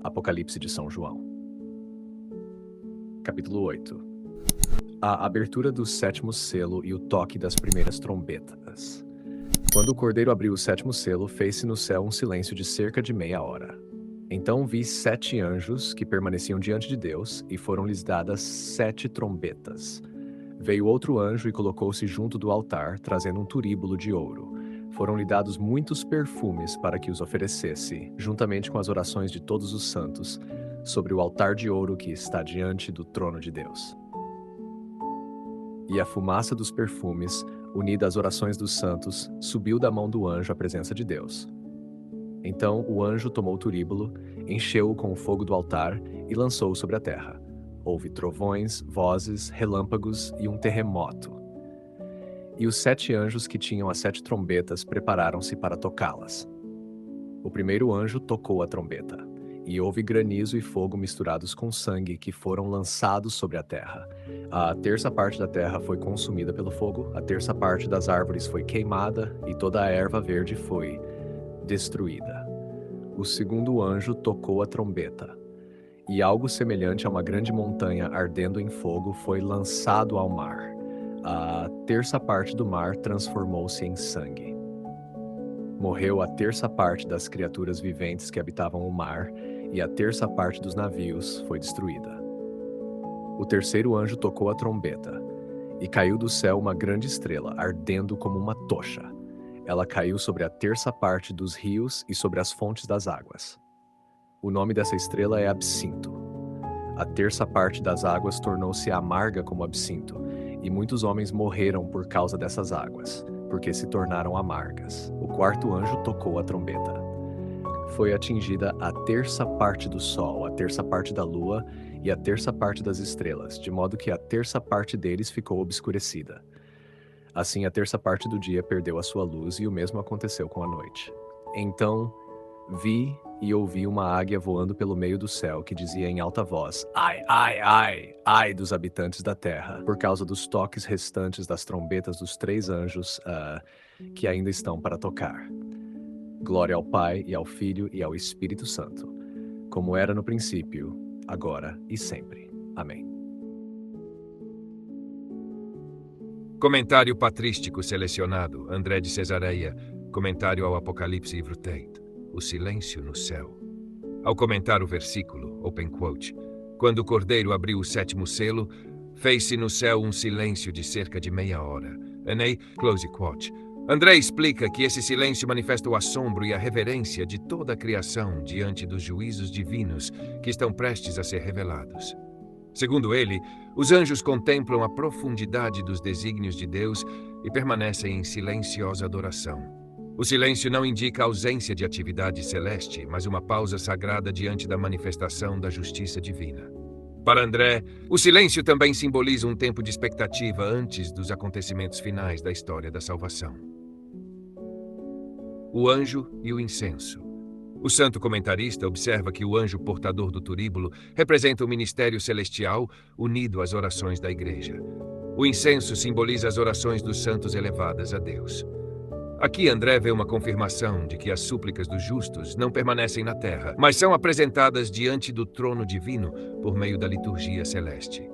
Apocalipse de São João. Capítulo 8. A abertura do sétimo selo e o toque das primeiras trombetas. Quando o Cordeiro abriu o sétimo selo, fez-se no céu um silêncio de cerca de meia hora. Então vi 7 anjos que permaneciam diante de Deus, e foram-lhes dadas 7 trombetas. Veio outro anjo e colocou-se junto do altar, trazendo um turíbulo de ouro. Foram-lhe dados muitos perfumes para que os oferecesse, juntamente com as orações de todos os santos, sobre o altar de ouro que está diante do trono de Deus. E a fumaça dos perfumes, unida às orações dos santos, subiu da mão do anjo à presença de Deus. Então o anjo tomou o turíbulo, encheu-o com o fogo do altar e lançou-o sobre a terra. Houve trovões, vozes, relâmpagos e um terremoto. E os 7 anjos que tinham as 7 trombetas prepararam-se para tocá-las. O primeiro anjo tocou a trombeta, e houve granizo e fogo misturados com sangue que foram lançados sobre a terra. A terça parte da terra foi consumida pelo fogo, a terça parte das árvores foi queimada, e toda a erva verde foi destruída. O segundo anjo tocou a trombeta, e algo semelhante a uma grande montanha ardendo em fogo foi lançado ao mar. A terça parte do mar transformou-se em sangue. Morreu a terça parte das criaturas viventes que habitavam o mar, e a terça parte dos navios foi destruída. O terceiro anjo tocou a trombeta, e caiu do céu uma grande estrela, ardendo como uma tocha. Ela caiu sobre a terça parte dos rios e sobre as fontes das águas. O nome dessa estrela é Absinto. A terça parte das águas tornou-se amarga como absinto, e muitos homens morreram por causa dessas águas, porque se tornaram amargas. O quarto anjo tocou a trombeta. Foi atingida a terça parte do sol, a terça parte da lua e a terça parte das estrelas, de modo que a terça parte deles ficou obscurecida. Assim, a terça parte do dia perdeu a sua luz, e o mesmo aconteceu com a noite. Então vi e ouvi uma águia voando pelo meio do céu, que dizia em alta voz: Ai, ai, ai, ai dos habitantes da terra, por causa dos toques restantes das trombetas dos 3 anjos que ainda estão para tocar. Glória ao Pai, e ao Filho, e ao Espírito Santo, como era no princípio, agora e sempre. Amém. Comentário patrístico selecionado, André de Cesareia, comentário ao Apocalipse livro Tate, o silêncio no céu. Ao comentar o versículo, open quote, quando o Cordeiro abriu o 7º selo, fez-se no céu um silêncio de cerca de meia hora. N.A. close quote. André explica que esse silêncio manifesta o assombro e a reverência de toda a criação diante dos juízos divinos que estão prestes a ser revelados. Segundo ele, os anjos contemplam a profundidade dos desígnios de Deus e permanecem em silenciosa adoração. O silêncio não indica ausência de atividade celeste, mas uma pausa sagrada diante da manifestação da justiça divina. Para André, o silêncio também simboliza um tempo de expectativa antes dos acontecimentos finais da história da salvação. O anjo e o incenso. O santo comentarista observa que o anjo portador do turíbulo representa o ministério celestial unido às orações da igreja. O incenso simboliza as orações dos santos elevadas a Deus. Aqui André vê uma confirmação de que as súplicas dos justos não permanecem na terra, mas são apresentadas diante do trono divino por meio da liturgia celeste.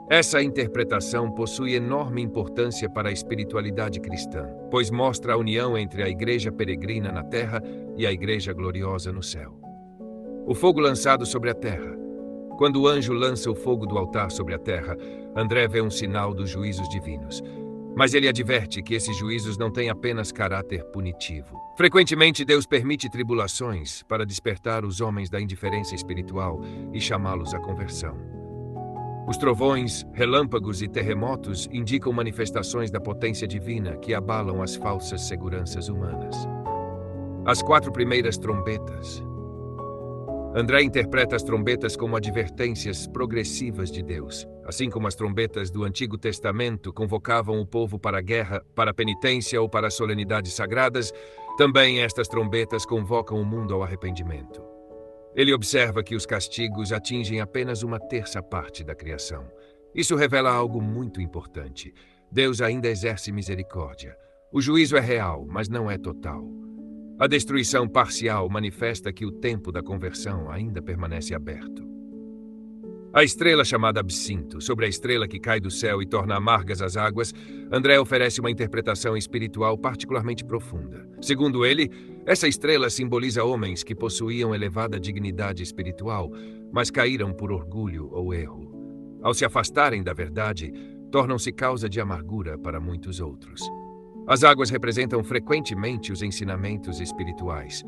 Essa interpretação possui enorme importância para a espiritualidade cristã, pois mostra a união entre a igreja peregrina na terra e a igreja gloriosa no céu. O fogo lançado sobre a terra. Quando o anjo lança o fogo do altar sobre a terra, André vê um sinal dos juízos divinos. Mas ele adverte que esses juízos não têm apenas caráter punitivo. Frequentemente, Deus permite tribulações para despertar os homens da indiferença espiritual e chamá-los à conversão. Os trovões, relâmpagos e terremotos indicam manifestações da potência divina que abalam as falsas seguranças humanas. As 4 primeiras trombetas. André interpreta as trombetas como advertências progressivas de Deus. Assim como as trombetas do Antigo Testamento convocavam o povo para a guerra, para a penitência ou para as solenidades sagradas, também estas trombetas convocam o mundo ao arrependimento. Ele observa que os castigos atingem apenas uma terça parte da criação. Isso revela algo muito importante. Deus ainda exerce misericórdia. O juízo é real, mas não é total. A destruição parcial manifesta que o tempo da conversão ainda permanece aberto. A estrela chamada Absinto, sobre a estrela que cai do céu e torna amargas as águas, André oferece uma interpretação espiritual particularmente profunda. Segundo ele, essa estrela simboliza homens que possuíam elevada dignidade espiritual, mas caíram por orgulho ou erro. Ao se afastarem da verdade, tornam-se causa de amargura para muitos outros. As águas representam frequentemente os ensinamentos espirituais.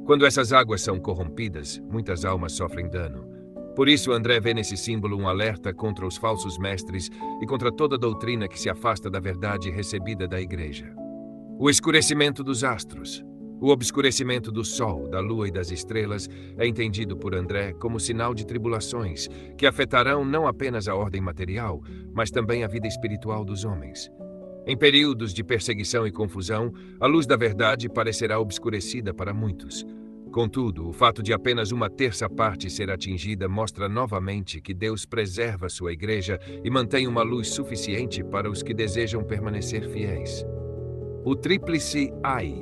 Quando essas águas são corrompidas, muitas almas sofrem dano. Por isso, André vê nesse símbolo um alerta contra os falsos mestres e contra toda doutrina que se afasta da verdade recebida da Igreja. O escurecimento dos astros, o obscurecimento do Sol, da Lua e das estrelas é entendido por André como sinal de tribulações que afetarão não apenas a ordem material, mas também a vida espiritual dos homens. Em períodos de perseguição e confusão, a luz da verdade parecerá obscurecida para muitos. Contudo, o fato de apenas 1/3 parte ser atingida mostra novamente que Deus preserva sua igreja e mantém uma luz suficiente para os que desejam permanecer fiéis. O tríplice Ai,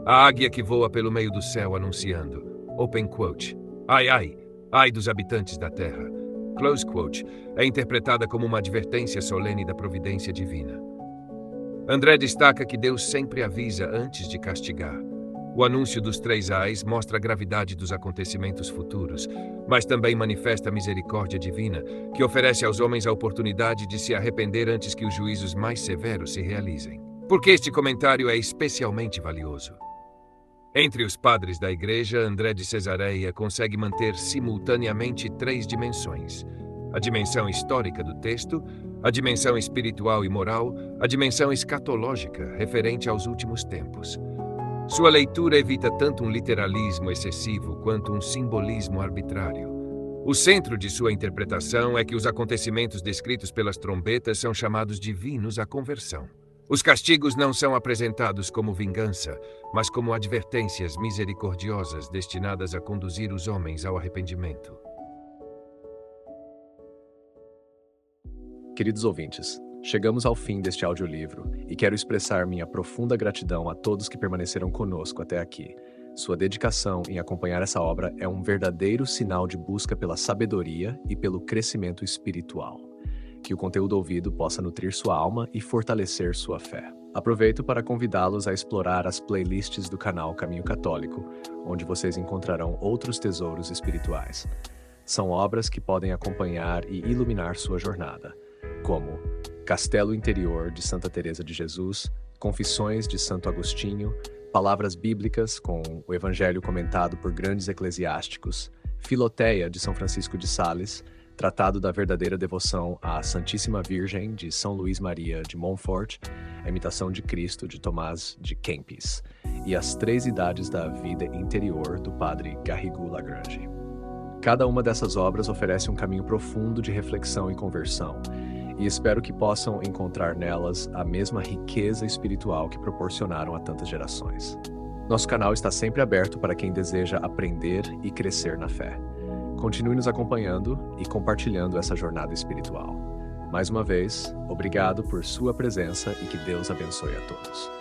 a águia que voa pelo meio do céu anunciando, open quote, ai ai, ai dos habitantes da terra, close quote, é interpretada como uma advertência solene da providência divina. André destaca que Deus sempre avisa antes de castigar. O anúncio dos 3 ais mostra a gravidade dos acontecimentos futuros, mas também manifesta a misericórdia divina, que oferece aos homens a oportunidade de se arrepender antes que os juízos mais severos se realizem. Por que este comentário é especialmente valioso? Entre os padres da Igreja, André de Cesareia consegue manter simultaneamente 3 dimensões: a dimensão histórica do texto, a dimensão espiritual e moral, a dimensão escatológica, referente aos últimos tempos. Sua leitura evita tanto um literalismo excessivo quanto um simbolismo arbitrário. O centro de sua interpretação é que os acontecimentos descritos pelas trombetas são chamados divinos à conversão. Os castigos não são apresentados como vingança, mas como advertências misericordiosas destinadas a conduzir os homens ao arrependimento. Queridos ouvintes, chegamos ao fim deste audiolivro e quero expressar minha profunda gratidão a todos que permaneceram conosco até aqui. Sua dedicação em acompanhar essa obra é um verdadeiro sinal de busca pela sabedoria e pelo crescimento espiritual. Que o conteúdo ouvido possa nutrir sua alma e fortalecer sua fé. Aproveito para convidá-los a explorar as playlists do canal Caminho Católico, onde vocês encontrarão outros tesouros espirituais. São obras que podem acompanhar e iluminar sua jornada, como Castelo Interior de Santa Teresa de Jesus, Confissões de Santo Agostinho, Palavras Bíblicas com o Evangelho comentado por grandes eclesiásticos, Filoteia de São Francisco de Sales, Tratado da Verdadeira Devoção à Santíssima Virgem de São Luís Maria de Montfort, A Imitação de Cristo de Tomás de Kempis e As 3 Idades da Vida Interior do Padre Garrigou Lagrange. Cada uma dessas obras oferece um caminho profundo de reflexão e conversão, e espero que possam encontrar nelas a mesma riqueza espiritual que proporcionaram a tantas gerações. Nosso canal está sempre aberto para quem deseja aprender e crescer na fé. Continue nos acompanhando e compartilhando essa jornada espiritual. Mais uma vez, obrigado por sua presença e que Deus abençoe a todos.